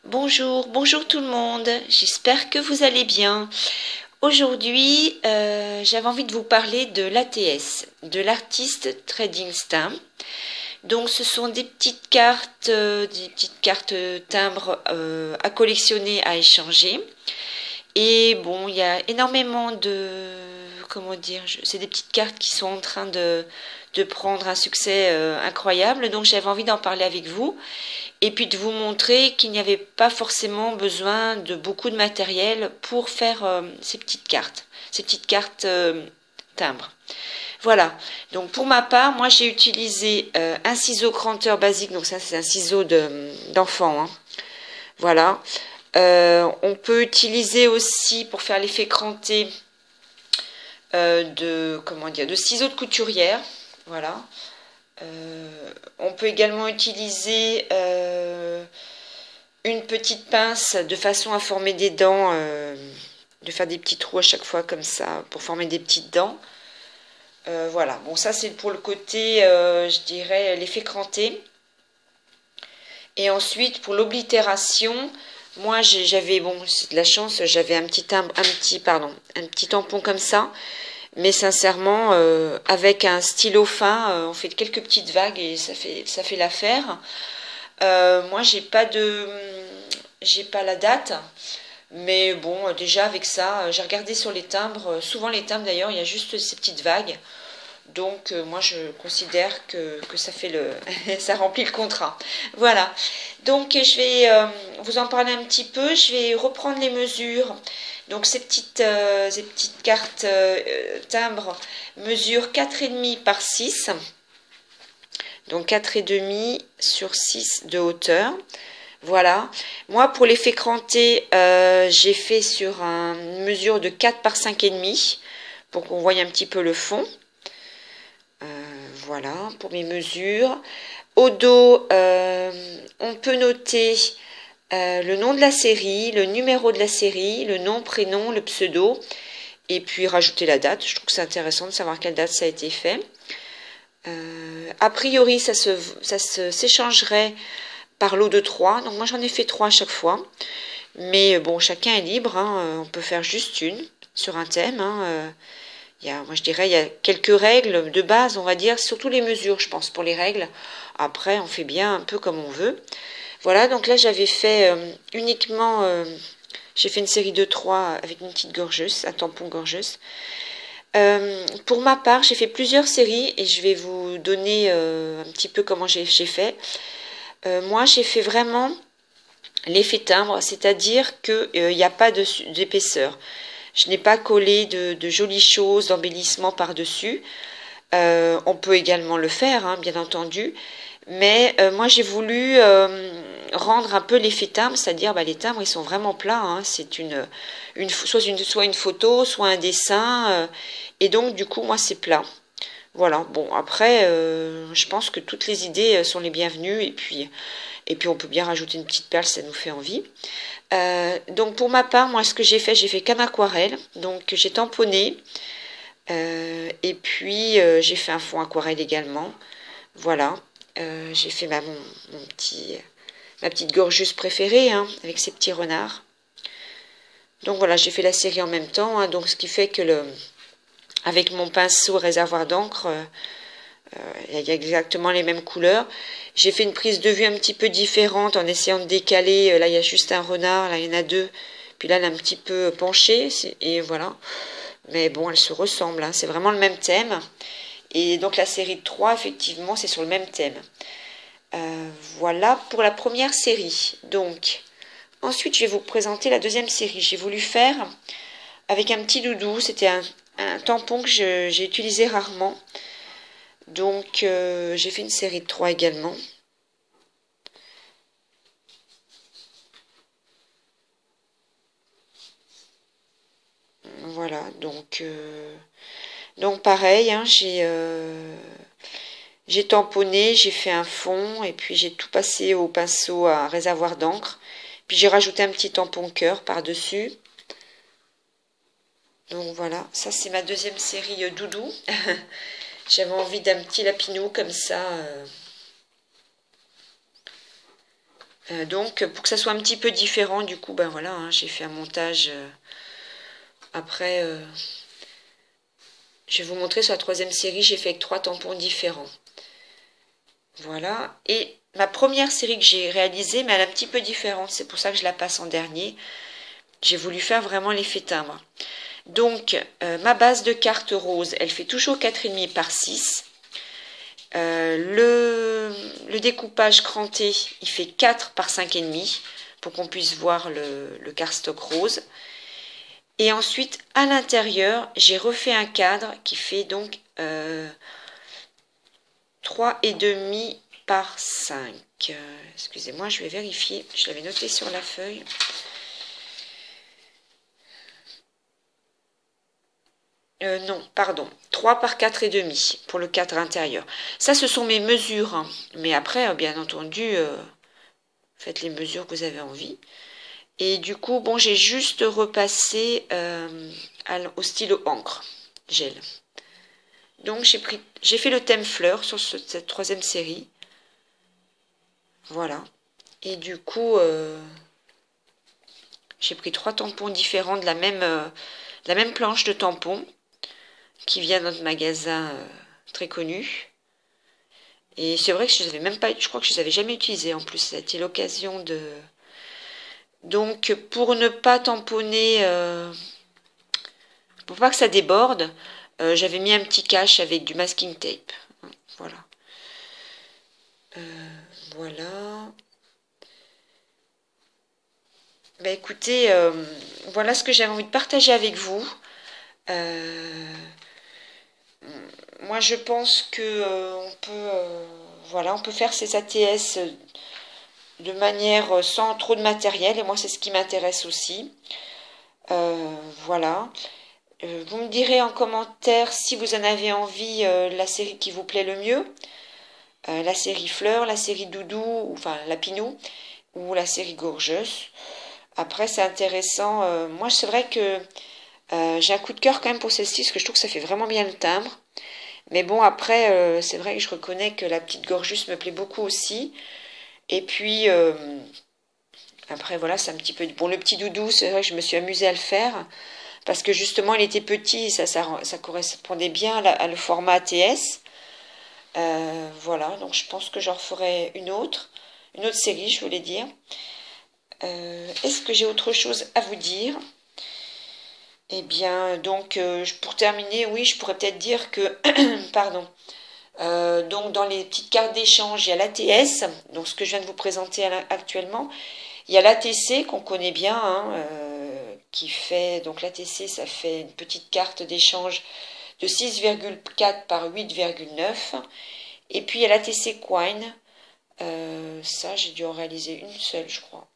Bonjour, bonjour tout le monde, j'espère que vous allez bien. Aujourd'hui, j'avais envie de vous parler de l'ATS, de l'Artist Trading Stamp. Donc ce sont des petites cartes timbres à collectionner, à échanger. Et bon, il y a énormément comment dire, c'est des petites cartes qui sont en train de prendre un succès incroyable. Donc j'avais envie d'en parler avec vous. Et puis de vous montrer qu'il n'y avait pas forcément besoin de beaucoup de matériel pour faire ces petites cartes timbres. Voilà, donc pour ma part, moi j'ai utilisé un ciseau cranteur basique, donc ça c'est un ciseau d'enfant, hein. Voilà, on peut utiliser aussi pour faire l'effet cranté de ciseaux de couturière, voilà. On peut également utiliser une petite pince de façon à former des dents, de faire des petits trous à chaque fois comme ça pour former des petites dents. Voilà, bon ça c'est pour le côté, je dirais, l'effet cranté. Et ensuite pour l'oblitération, moi j'avais, bon c'est de la chance, j'avais un petit tampon comme ça. Mais sincèrement, avec un stylo fin, on fait quelques petites vagues et ça fait l'affaire. Moi, j'ai pas la date, mais bon, déjà avec ça, j'ai regardé sur les timbres. Souvent les timbres d'ailleurs, il y a juste ces petites vagues. Donc moi, je considère que ça fait ça remplit le contrat. Voilà. Donc je vais vous en parler un petit peu. Je vais reprendre les mesures. Donc ces petites cartes timbres mesurent 4,5 par 6. Donc 4,5 sur 6 de hauteur. Voilà. Moi pour l'effet cranté, j'ai fait sur une mesure de 4 par 5,5 pour qu'on voie un petit peu le fond. Voilà pour mes mesures. Au dos, on peut noter le nom de la série, le numéro de la série, le nom, prénom, le pseudo, et puis rajouter la date. Je trouve que c'est intéressant de savoir quelle date ça a été fait. A priori, ça s'échangerait par lot de 3. Donc moi, j'en ai fait 3 à chaque fois. Mais bon, chacun est libre, hein. On peut faire juste une sur un thème, hein. Moi, je dirais, il y a quelques règles de base, on va dire, surtout les mesures, je pense, pour les règles. Après, on fait bien un peu comme on veut. Voilà, donc là j'avais fait uniquement, j'ai fait une série de 3 avec une petite gorgeuse, un tampon gorgeuse. Pour ma part, j'ai fait plusieurs séries et je vais vous donner un petit peu comment j'ai fait. Moi, j'ai fait vraiment l'effet timbre, c'est-à-dire qu'il n'y a pas d'épaisseur. Je n'ai pas collé de jolies choses, d'embellissement par-dessus. On peut également le faire, hein, bien entendu. Mais moi, j'ai voulu rendre un peu l'effet timbre, c'est-à-dire les timbres, ils sont vraiment plats. Hein, c'est soit une photo, soit un dessin. Et donc, du coup, moi, c'est plat. Voilà, bon, après, je pense que toutes les idées sont les bienvenues. Et puis, on peut bien rajouter une petite perle, ça nous fait envie. Donc, pour ma part, moi, ce que j'ai fait qu'un aquarelle. Donc, j'ai tamponné. Et puis, j'ai fait un fond aquarelle également. Voilà. J'ai fait ma petite gorgeuse préférée, hein, avec ses petits renards. Donc voilà, j'ai fait la série en même temps, hein, donc ce qui fait que avec mon pinceau réservoir d'encre, il y a exactement les mêmes couleurs. J'ai fait une prise de vue un petit peu différente en essayant de décaler. Là, il y a juste un renard, là, il y en a deux. Puis là, elle est un petit peu penchée, et voilà. Mais bon, elles se ressemblent, hein, c'est vraiment le même thème. Et donc la série de 3, effectivement, c'est sur le même thème. Voilà pour la première série. Donc, ensuite, je vais vous présenter la deuxième série. J'ai voulu faire avec un petit doudou. C'était un tampon que j'ai utilisé rarement. Donc, j'ai fait une série de 3 également. Voilà, donc pareil, hein, j'ai tamponné, j'ai fait un fond et puis j'ai tout passé au pinceau à réservoir d'encre. Puis j'ai rajouté un petit tampon cœur par-dessus. Donc voilà, ça c'est ma deuxième série doudou. J'avais envie d'un petit lapinou comme ça. Donc pour que ça soit un petit peu différent, du coup, ben voilà, hein, j'ai fait un montage. Après, je vais vous montrer sur la troisième série, j'ai fait avec 3 tampons différents. Voilà. Et ma première série que j'ai réalisée, mais elle est un petit peu différente, c'est pour ça que je la passe en dernier. J'ai voulu faire vraiment l'effet timbre. Donc, ma base de carte rose, elle fait toujours 4,5 par 6. Le découpage cranté, il fait 4 par 5,5 pour qu'on puisse voir le cardstock rose. Et ensuite, à l'intérieur, j'ai refait un cadre qui fait donc 3,5 par 5. Excusez-moi, je vais vérifier. Je l'avais noté sur la feuille. Non, pardon. 3 par 4,5 pour le cadre intérieur. Ça, ce sont mes mesures. Hein. Mais après, bien entendu, faites les mesures que vous avez envie. Et du coup, bon, j'ai juste repassé au stylo encre, gel. Donc, j'ai fait le thème fleur sur cette troisième série. Voilà. Et du coup, j'ai pris 3 tampons différents de la même planche de tampons qui vient dans notre magasin très connu. Et c'est vrai que je les avais même pas, je crois que je les avais jamais utilisés en plus. C'était l'occasion de. Donc, pour ne pas tamponner, pour pas que ça déborde, j'avais mis un petit cache avec du masking tape. Voilà. Voilà. Bah écoutez, voilà ce que j'avais envie de partager avec vous. Moi, je pense que on peut, voilà, on peut faire ces ATS de manière sans trop de matériel. Et moi, c'est ce qui m'intéresse aussi. Voilà. Vous me direz en commentaire si vous en avez envie, la série qui vous plaît le mieux. La série Fleur, la série Doudou, enfin la Pinou, ou la série Gorgeuse. Après, c'est intéressant. Moi, c'est vrai que j'ai un coup de cœur quand même pour celle-ci, parce que je trouve que ça fait vraiment bien le timbre. Mais bon, après, c'est vrai que je reconnais que la petite Gorgeuse me plaît beaucoup aussi. Et puis, après, voilà, c'est un petit peu. Bon, le petit Doudou, c'est vrai que je me suis amusée à le faire. Parce que justement, il était petit, ça correspondait bien à le format ATS. Voilà, donc je pense que j'en referai une autre série, je voulais dire. Est-ce que j'ai autre chose à vous dire? Eh bien, donc, pour terminer, oui, je pourrais peut-être dire que, pardon, donc dans les petites cartes d'échange, il y a l'ATS, donc ce que je viens de vous présenter actuellement. Il y a l'ATC qu'on connaît bien, hein, qui fait, donc l'ATC, ça fait une petite carte d'échange de 6,4 par 8,9. Et puis il y a l'ATC Coin. Ça, j'ai dû en réaliser une seule, je crois.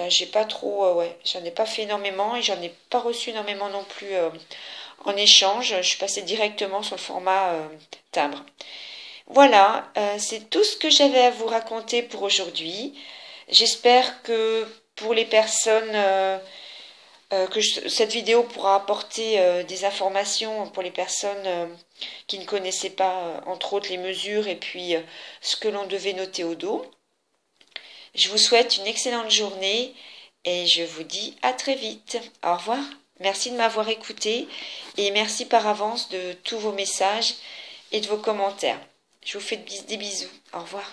J'ai pas trop, ouais, j'en ai pas fait énormément et j'en ai pas reçu énormément non plus en échange. Je suis passée directement sur le format timbre. Voilà, c'est tout ce que j'avais à vous raconter pour aujourd'hui. J'espère que pour les personnes, cette vidéo pourra apporter des informations pour les personnes qui ne connaissaient pas, entre autres, les mesures et puis ce que l'on devait noter au dos. Je vous souhaite une excellente journée et je vous dis à très vite. Au revoir. Merci de m'avoir écouté et merci par avance de tous vos messages et de vos commentaires. Je vous fais des bisous. Au revoir.